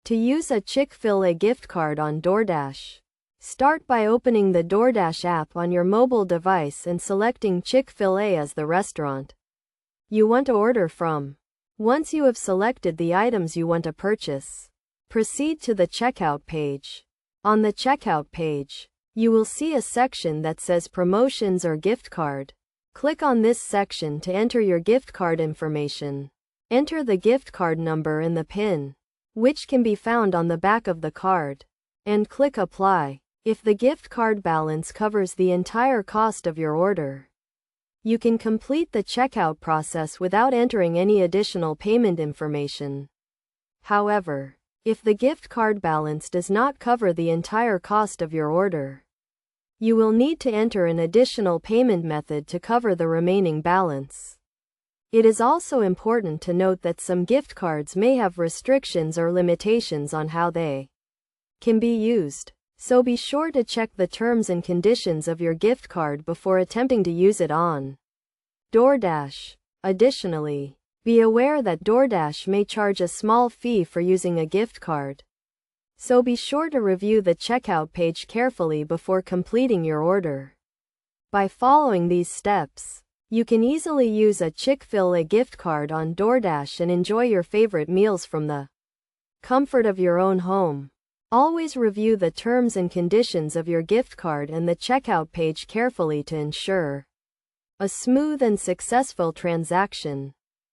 To use a Chick-Fil-A gift card on Doordash, start by opening the Doordash app on your mobile device and selecting Chick-Fil-A as the restaurant you want to order from. Once you have selected the items you want to purchase, proceed to the checkout page. On the checkout page, you will see a section that says Promotions or Gift Card. Click on this section to enter your gift card information. Enter the gift card number and the PIN, which can be found on the back of the card, and click Apply. If the gift card balance covers the entire cost of your order, you can complete the checkout process without entering any additional payment information. However, if the gift card balance does not cover the entire cost of your order, you will need to enter an additional payment method to cover the remaining balance. It is also important to note that some gift cards may have restrictions or limitations on how they can be used, so be sure to check the terms and conditions of your gift card before attempting to use it on Doordash. Additionally, be aware that Doordash may charge a small fee for using a gift card, so be sure to review the checkout page carefully before completing your order. By following these steps, you can easily use a Chick-fil-A gift card on Doordash and enjoy your favorite meals from the comfort of your own home. Always review the terms and conditions of your gift card and the checkout page carefully to ensure a smooth and successful transaction.